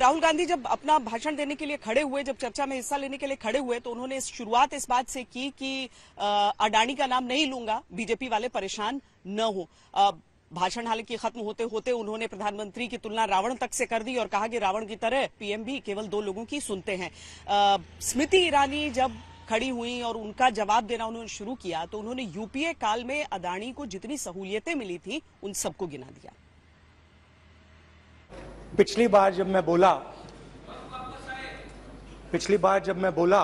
राहुल गांधी जब अपना भाषण देने के लिए खड़े हुए, जब चर्चा में हिस्सा लेने के लिए खड़े हुए, तो उन्होंने शुरुआत इस बात से की कि अडानी का नाम नहीं लूंगा, बीजेपी वाले परेशान न हो। भाषण हालांकि खत्म होते होते उन्होंने प्रधानमंत्री की तुलना रावण तक से कर दी और कहा कि रावण की तरह पीएम भी केवल 2 लोगों की सुनते हैं। स्मृति ईरानी जब खड़ी हुई और उनका जवाब देना उन्होंने शुरू किया, तो उन्होंने यूपीए काल में अडानी को जितनी सहूलियतें मिली थी उन सबको गिना दिया। पिछली बार जब मैं बोला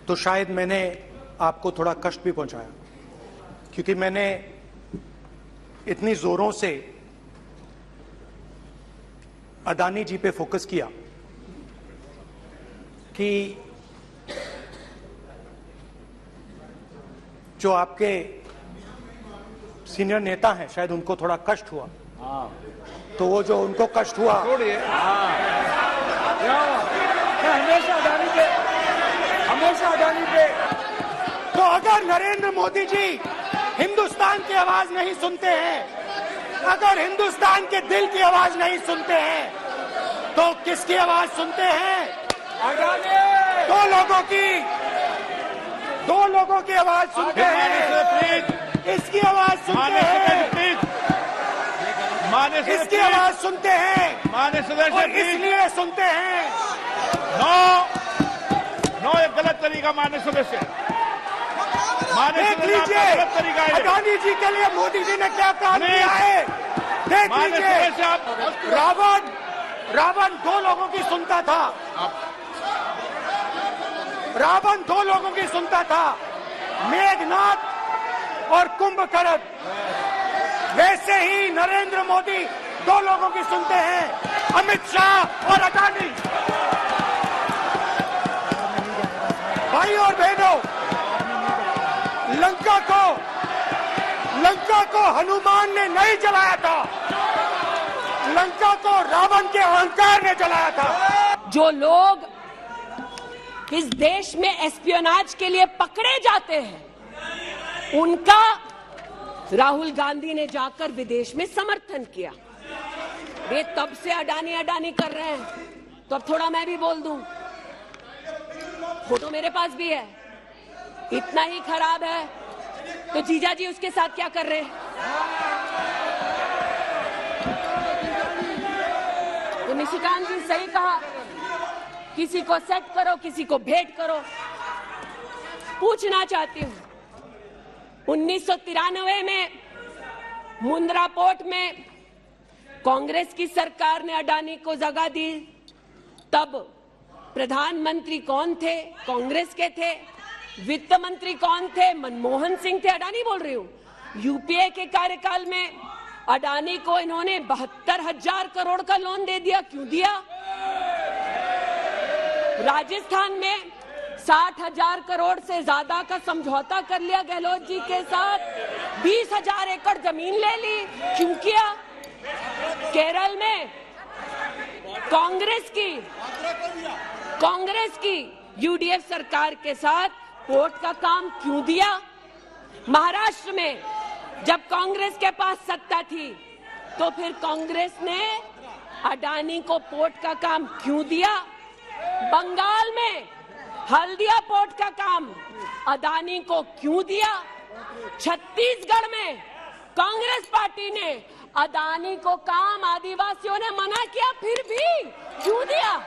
तो शायद मैंने आपको थोड़ा कष्ट भी पहुंचाया, क्योंकि मैंने इतनी जोरों से अडानी जी पे फोकस किया कि जो आपके सीनियर नेता हैं शायद उनको थोड़ा कष्ट हुआ। तो वो जो उनको कष्ट हुआ, हमेशा अडानी पे। तो अगर नरेंद्र मोदी जी हिंदुस्तान की आवाज नहीं सुनते हैं, अगर हिंदुस्तान के दिल की आवाज नहीं सुनते हैं, तो किसकी आवाज सुनते हैं? दो लोगों की आवाज सुनते हैं। इसकी आवाज सुनते हैं, इसकी आवाज सुनते हैं और इसलिए सुनते हैं। नो, ये गलत तरीका माननीय सदस्य। देख लीजिए अडानी जी के लिए मोदी जी ने क्या काम किया है। देख लीजिए, रावण 2 लोगों की सुनता था, रावण 2 लोगों की सुनता था, मेघनाथ और कुंभकर्ण। वैसे ही नरेंद्र मोदी 2 लोगों की सुनते हैं, अमित शाह और अडानी। भाई और बहनों, लंका को हनुमान ने नहीं जलाया था, लंका को रावण के अहंकार ने जलाया था। जो लोग इस देश में एस्पियोनाज के लिए पकड़े जाते हैं, उनका राहुल गांधी ने जाकर विदेश में समर्थन किया। वे तब से अडानी कर रहे हैं, तो अब थोड़ा मैं भी बोल दूं। फोटो मेरे पास भी है। इतना ही खराब है तो जीजा जी उसके साथ क्या कर रहे हैं? तो निशिकांत जी सही कहा, किसी को सेट करो, किसी को भेंट करो। पूछना चाहती हूं, 1993 में मुंद्रा पोर्ट में कांग्रेस की सरकार ने अडानी को जगह दी, तब प्रधानमंत्री कौन थे? कांग्रेस के थे। वित्त मंत्री कौन थे? मनमोहन सिंह थे। अडानी बोल रही हूं। यूपीए के कार्यकाल में अडानी को इन्होंने 72,000 करोड़ का लोन दे दिया। क्यों दिया? राजस्थान में 60,000 करोड़ से ज्यादा का समझौता कर लिया गहलोत जी के साथ, 20,000 एकड़ जमीन ले ली। क्यों किया? केरल में कांग्रेस की यूडीएफ सरकार के साथ पोर्ट का काम क्यों दिया? महाराष्ट्र में जब कांग्रेस के पास सत्ता थी, तो फिर कांग्रेस ने अडानी को पोर्ट का काम क्यों दिया? बंगाल में हल्दिया पोर्ट का काम अडानी को क्यों दिया? छत्तीसगढ़ में कांग्रेस पार्टी ने अडानी को काम आदिवासियों ने मना किया, फिर भी क्यों दिया?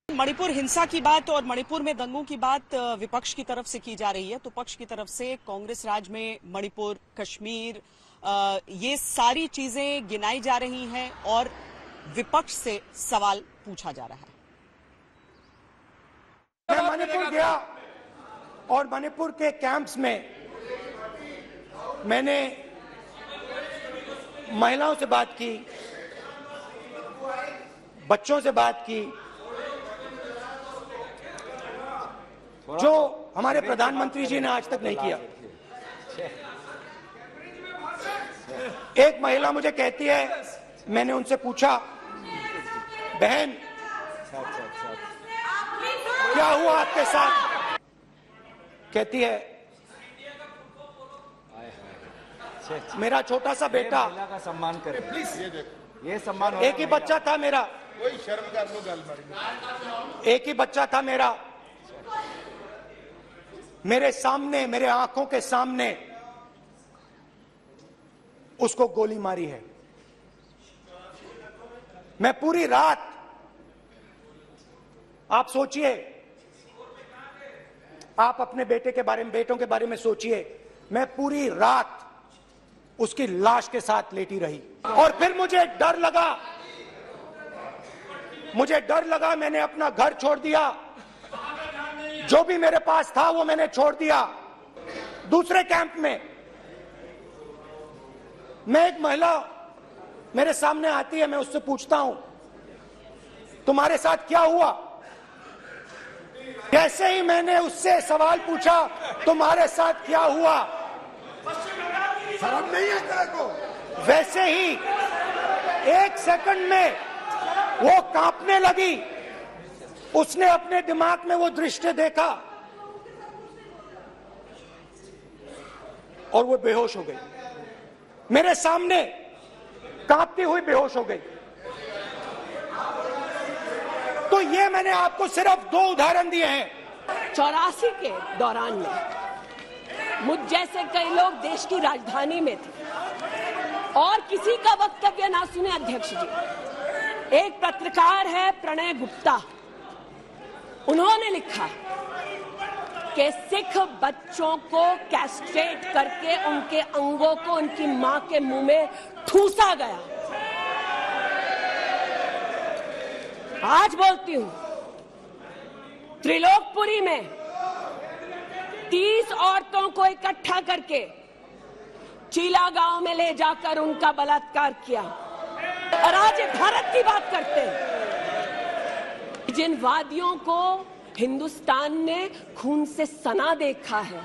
मणिपुर हिंसा की बात और मणिपुर में दंगों की बात विपक्ष की तरफ से की जा रही है, तो पक्ष की तरफ से कांग्रेस राज में मणिपुर, कश्मीर, ये सारी चीजें गिनाई जा रही हैं और विपक्ष से सवाल पूछा जा रहा है। मैं मणिपुर गया और मणिपुर के कैंप्स में मैंने महिलाओं से बात की, बच्चों से बात की, जो हमारे प्रधानमंत्री जी ने आज तक नहीं किया। एक महिला मुझे कहती है, मैंने उनसे पूछा, बहन क्या हुआ आपके साथ? कहती है, मेरा छोटा सा बेटा, का सम्मान करें प्लीज। ये सम्मान एक ही बच्चा था मेरा, कोई शर्म कर लो गल मारी। एक ही बच्चा था मेरा, मेरे सामने, मेरे आंखों के सामने उसको गोली मारी है। मैं पूरी रात, आप सोचिए, आप अपने बेटे के बारे में, बेटों के बारे में सोचिए, मैं पूरी रात उसकी लाश के साथ लेटी रही और फिर मुझे डर लगा, मैंने अपना घर छोड़ दिया, जो भी मेरे पास था वो मैंने छोड़ दिया। दूसरे कैंप में मैं, एक महिला मेरे सामने आती है, मैं उससे पूछता हूं तुम्हारे साथ क्या हुआ। जैसे ही मैंने उससे सवाल पूछा तुम्हारे साथ क्या हुआ, शर्म नहीं है तेरे को? वैसे ही 1 सेकंड में वो कांपने लगी। उसने अपने दिमाग में वो दृश्य देखा और वो बेहोश हो गई, मेरे सामने कांपती हुई बेहोश हो गई। तो ये मैंने आपको सिर्फ 2 उदाहरण दिए हैं। 84 के दौरान में मुझ जैसे कई लोग देश की राजधानी में थे और किसी का वक्तव्य ना सुने। अध्यक्ष जी, एक पत्रकार है प्रणय गुप्ता, उन्होंने लिखा कि सिख बच्चों को कैस्ट्रेट करके उनके अंगों को उनकी मां के मुंह में ठूसा गया। आज बोलती हूं, त्रिलोकपुरी में 30 औरतों को इकट्ठा करके चीला गांव में ले जाकर उनका बलात्कार किया और आज भारत की बात करते हैं। जिन वादियों को हिंदुस्तान ने खून से सना देखा है,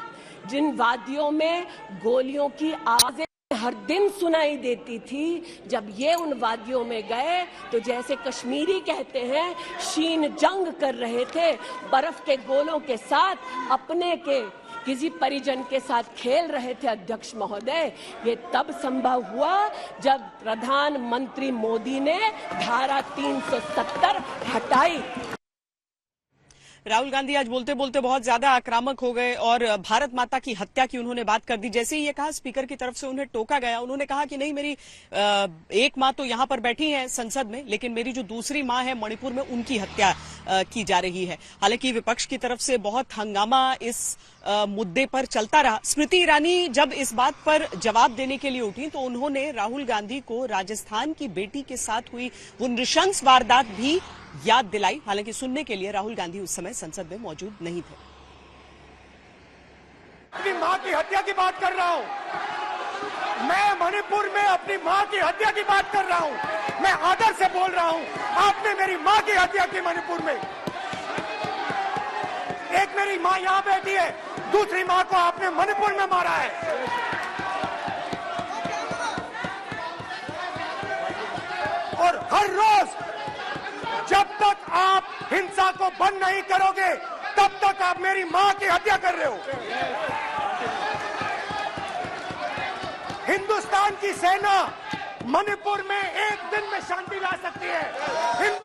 जिन वादियों में गोलियों की आवाजें हर दिन सुनाई देती थी, जब ये उन वादियों में गए तो जैसे कश्मीरी कहते हैं शीन जंग कर रहे थे, बर्फ के गोलों के साथ अपने के किसी परिजन के साथ खेल रहे थे। अध्यक्ष महोदय, ये तब संभव हुआ जब प्रधानमंत्री मोदी ने धारा 370 हटाई। राहुल गांधी आज बोलते बोलते बहुत ज्यादा आक्रामक हो गए और भारत माता की हत्या की उन्होंने बात कर दी। जैसे ही ये कहा, स्पीकर की तरफ से उन्हें टोका गया। उन्होंने कहा कि नहीं, मेरी एक मां तो यहां पर बैठी है संसद में, लेकिन मेरी जो दूसरी मां है मणिपुर में, उनकी हत्या की जा रही है। हालांकि विपक्ष की तरफ से बहुत हंगामा इस मुद्दे पर चलता रहा। स्मृति ईरानी जब इस बात पर जवाब देने के लिए उठी तो उन्होंने राहुल गांधी को राजस्थान की बेटी के साथ हुई वो नृशंस वारदात भी याद दिलाई। हालांकि सुनने के लिए राहुल गांधी उस समय संसद में मौजूद नहीं थे। अपनी मां की हत्या की बात कर रहा हूं, मैं मणिपुर में अपनी मां की हत्या की बात कर रहा हूं। मैं आदर से बोल रहा हूं, आपने मेरी मां की हत्या की मणिपुर में। एक मेरी मां यहां बैठी है, दूसरी मां को आपने मणिपुर में मारा है। और हर रोज जब तक आप हिंसा को बंद नहीं करोगे, तब तक आप मेरी मां की हत्या कर रहे हो। हिंदुस्तान की सेना मणिपुर में एक दिन में शांति ला सकती है।